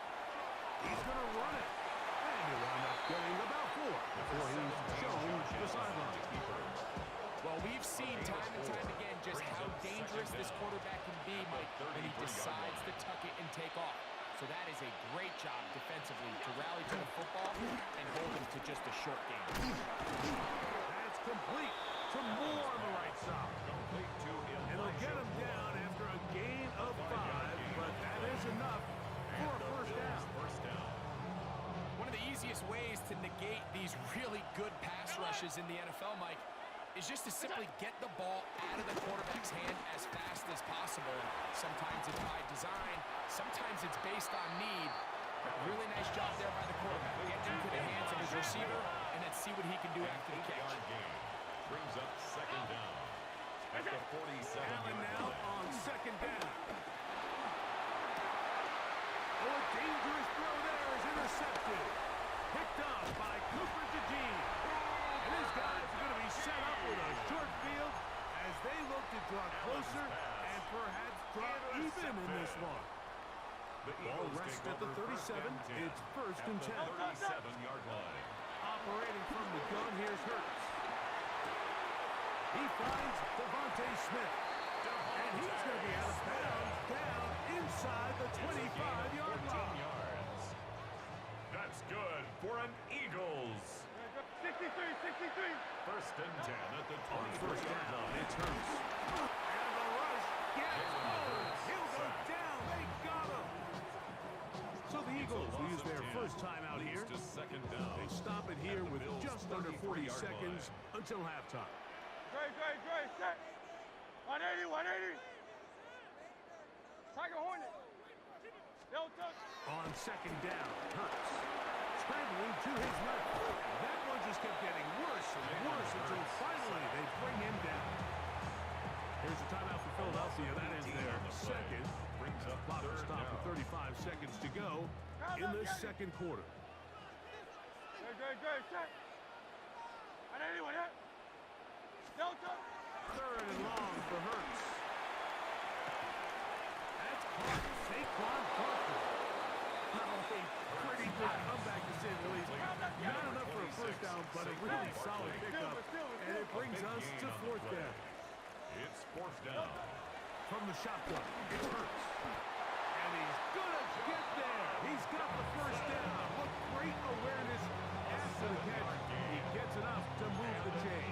He's going to run it. And he'll wind up getting about 4 before he's shown the sideline. Well, we've seen time and time again just how dangerous this quarterback can be, Mike, when he decides to tuck it and take off. So that is a great job defensively to rally to the football and hold him to just a short game. That's complete to Moore on the right side. And they'll get him down after a gain of 5, but that is enough for a first down. One of the easiest ways to negate these really good pass rushes in the NFL, Mike, is just to simply get the ball out of the quarterback's hand as fast as possible. Sometimes it's by design, sometimes it's based on need. But really nice job there by the quarterback. Get into the hands of his receiver and then see what he can do after the catch. Brings up second down at the 47. Allen now on second down. Oh, a dangerous throw there is intercepted. Picked up by Cooper DeJean. And his guys are going to be set up with a short field as they look to draw closer and perhaps draw even in this one. Ball rests at the 37. It's first and 10. 37-yard line. Operating from the gun, here's Hurts. He finds Devontae Smith. And he's going to be out of bounds down inside the 25-yard line. Yards. That's good for an Eagles. 63. First and 10 at the On first 24-yard down, line. it's Hurts. And the rush gets he'll go down. They got him. So the Eagles will use their first time out here. To second down. They stop it here with just under 40 seconds until halftime. Great. Set. 180. Tiger Hornet. They'll touch. On second down, Hurts scrambling to his left. That one just kept getting worse and worse until finally they bring him down. Here's a timeout for Philadelphia. That is their second. Brings up Clock will third stop down. with 35 seconds to go in the second quarter. Great. Set. 180. They'll touch. Third and long for Hurts. Saquon Barkley. Oh, a pretty good comeback to say the least. Not enough for a first down, but a really solid pickup. And it brings us to fourth down. It's fourth down. From the shotgun, it's Hurts. And he's gonna get there. He's got the first down. What great awareness after the catch. He gets enough to move the chain.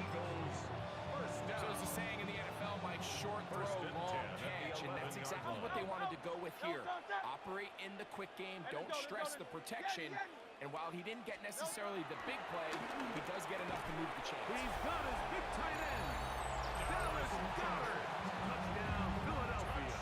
So as the saying in the NFL, Mike, short throw, long catch, and that's exactly what they wanted to go with here. Operate in the quick game, don't stress the protection, and while he didn't get necessarily the big play, he does get enough to move the chains. He's got his big tight end. Dallas Goedert. Touchdown, Philadelphia.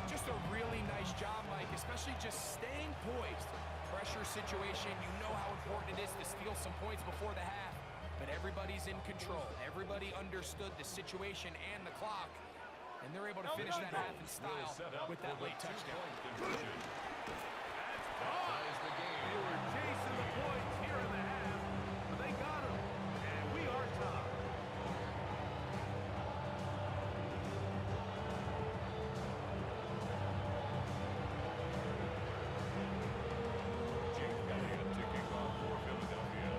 Just a really nice job, Mike, especially just staying poised. Pressure situation, you know how important it is to steal some points before the half. But everybody's in control. Everybody understood the situation and the clock. And they're able to finish that half in style with that late touchdown. They were chasing the points here in the half, but they got him. And we are tied. Jake Elliott to kick off for Philadelphia.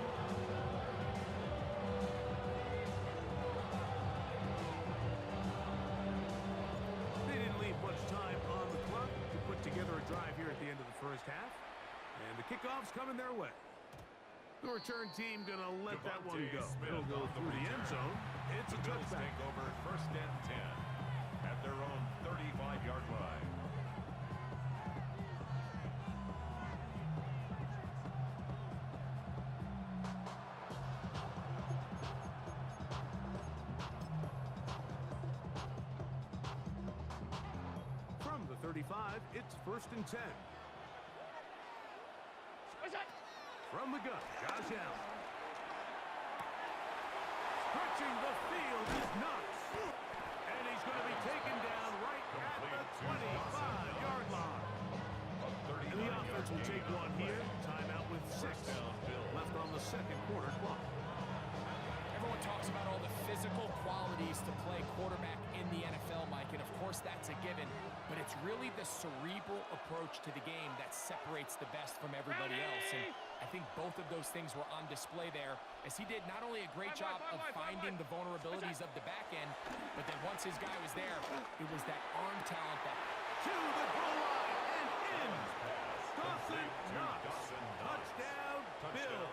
They didn't leave much time on the clock to put together a drive here at the end of the first half. And the kickoff's coming their way. The return team gonna let that one go. It'll go through the end zone. It's a Bills touchback. take over first and 10 at their own 35-yard line. From the 35, it's first and 10. From the gun, Josh Allen. Stretching the field is Knox. And he's going to be taken down right at the 25-yard line. And the offense will take one here. Timeout with 6 left on the second quarter clock. Everyone talks about all the physical qualities to play quarterback in the NFL, Mike, and of course that's a given, but it's really the cerebral approach to the game that separates the best from everybody else, and I think both of those things were on display there, as he did not only a great job of finding the vulnerabilities of the back end, but then once his guy was there, it was that arm talent that... To the goal line and in. Dawson Knox. Touchdown, Bill.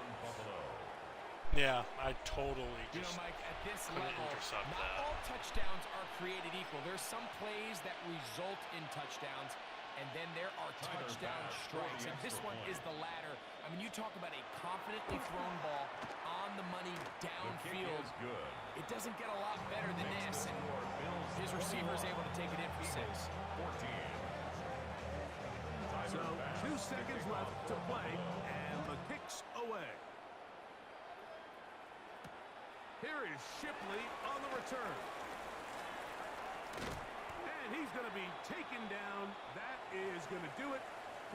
Yeah, I totally You just know, Mike, at this couldn't level, intercept not that. all touchdowns are created equal. There's some plays that result in touchdowns, and then there are touchdown strikes, and this one is the latter. I mean, you talk about a confidently thrown ball on the money downfield. It doesn't get a lot better than this, and his receiver is able to take it in for 6. So 2 seconds left to play, and the kick's away. Here is Shipley on the return. And he's going to be taken down. That is going to do it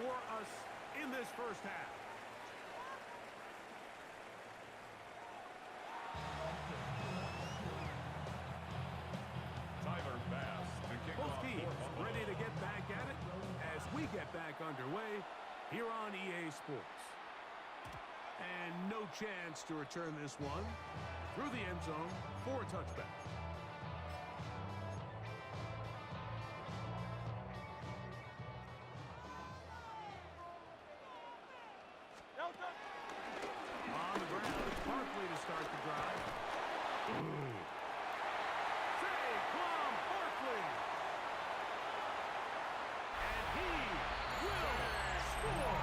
for us in this first half. Tyler Bass to kick Both off teams for ready to get back at it as we get back underway here on EA Sports. And no chance to return this one through the end zone for a touchback. On the ground, it's Barkley to start the drive. Saquon Barkley. And he will score.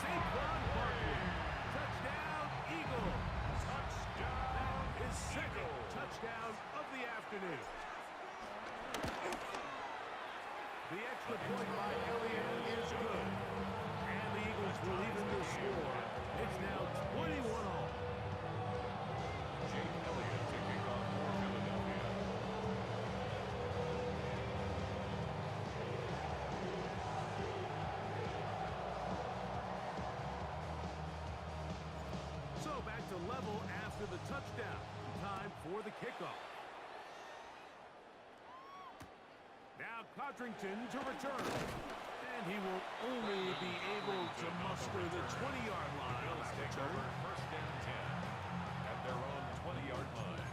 Saquon Barkley. Touchdown, Eagles. Touchdown. His second touchdown of the afternoon. The extra point by Elliott is good. And the Eagles will even the score. It's now 21 all. Jake Elliott to kick off for Philadelphia. So back to level after the touchdown. Time for the kickoff. Codrington to return. And he will only be able to muster the 20-yard line on that return. First down 10 at their own 20-yard line.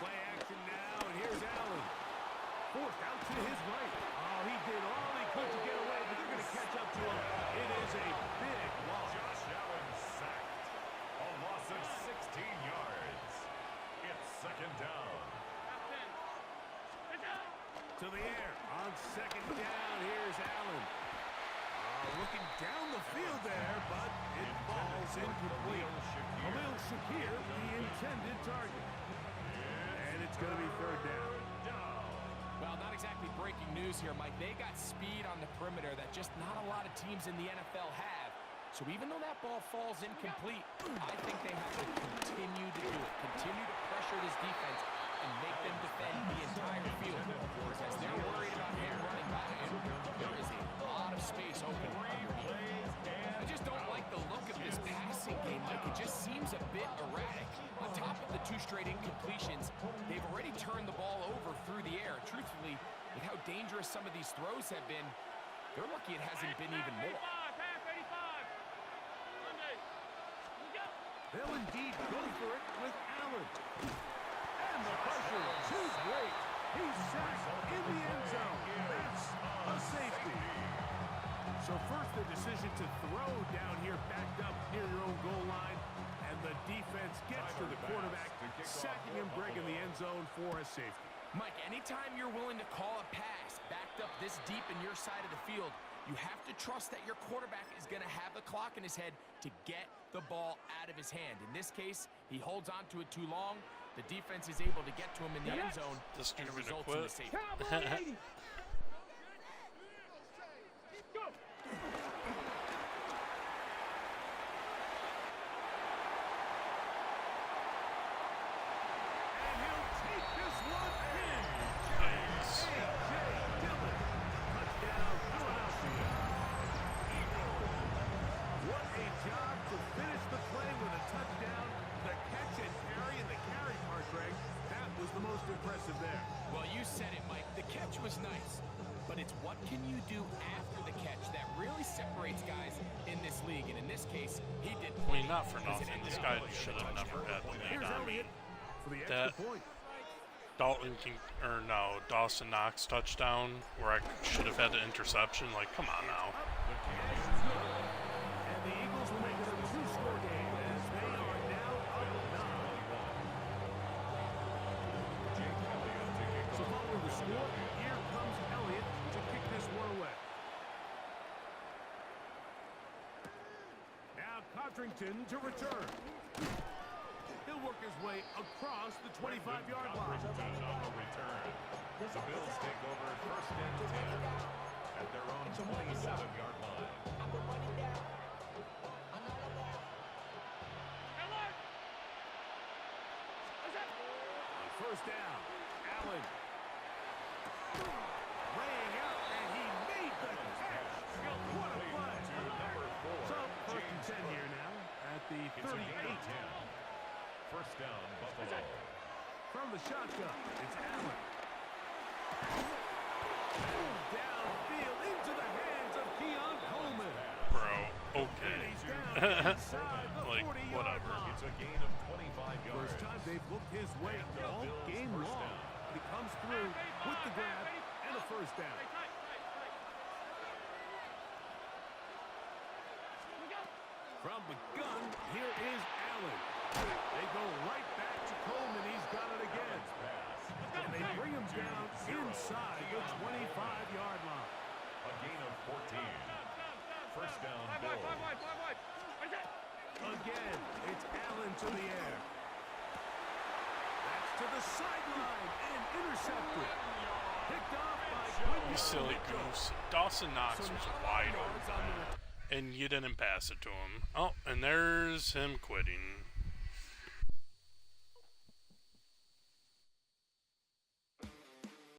Play action now, and here's Allen. Forced out to his right. Oh, he did all he could to get away, but they're going to catch up to him. It is a big loss. Josh Allen sacked. A loss of 16 yards. It's second down. To the air. On second down, here's Allen. Looking down the field there, but it falls incomplete. Khalil Shakir, the intended target. And it's going to be third down. Well, not exactly breaking news here, Mike. They got speed on the perimeter that just not a lot of teams in the NFL have. So even though that ball falls incomplete, I think they have to continue to do it. Continue to pressure this defense and make them defend the entire field. Because they're worried about him running by him. There is a lot of space open. I just don't like the look of this passing game, Mike. It just seems a bit erratic. On top of the 2 straight incompletions, they've already turned the ball over through the air. Truthfully, with how dangerous some of these throws have been, they're lucky it hasn't been even more. They'll indeed go for it with Allen. And the pressure is too great. He's sacked in the end zone. That's a safety. So first the decision to throw down here backed up near your own goal line. And the defense gets to the quarterback, sacking him, breaking the end zone for a safety. Mike, anytime you're willing to call a pass backed up this deep in your side of the field, you have to trust that your quarterback is going to have the clock in his head to get the ball out of his hand. In this case, he holds on to it too long. The defense is able to get to him in the end zone, and it results in the safety. Impressive there. Well, you said it, Mike. The catch was nice, but it's what can you do after the catch that really separates guys in this league. And in this case, he did. I mean, not for nothing. This guy should have never had the lead on me. That Dawson Knox touchdown where I should have had the interception. Like, come on now. And the Eagles will make it a 2-score game as they are now up 9. So following the score, here comes Elliott to kick this one away. Now Codrington to return. He'll work his way across the 25-yard line. On the return. The Bills take over first and 10 at their own 27-yard line. First down, Allen. Laying out, and he made the catch. What a play. So, first and 10 here now at the 38. First down, Buffalo. From the shotgun, it's Allen. Downfield into the hands of Keon Coleman. Bro, okay. And he's down inside the Like, 40-yard whatever. line. It's a gain of 25 yards. First time they've looked his way all game long. He comes through with the grab and a first down. From the gun, here is Allen. They go right back to Coleman. He's got it again. And they bring him down inside the 25-yard line. A gain of 14. First down, Bills. Again, it's Allen to the air. That's to the sideline and intercepted. Picked off by Quinn. You silly goose. Dawson Knox was wide open, and you didn't pass it to him. Oh, and there's him quitting.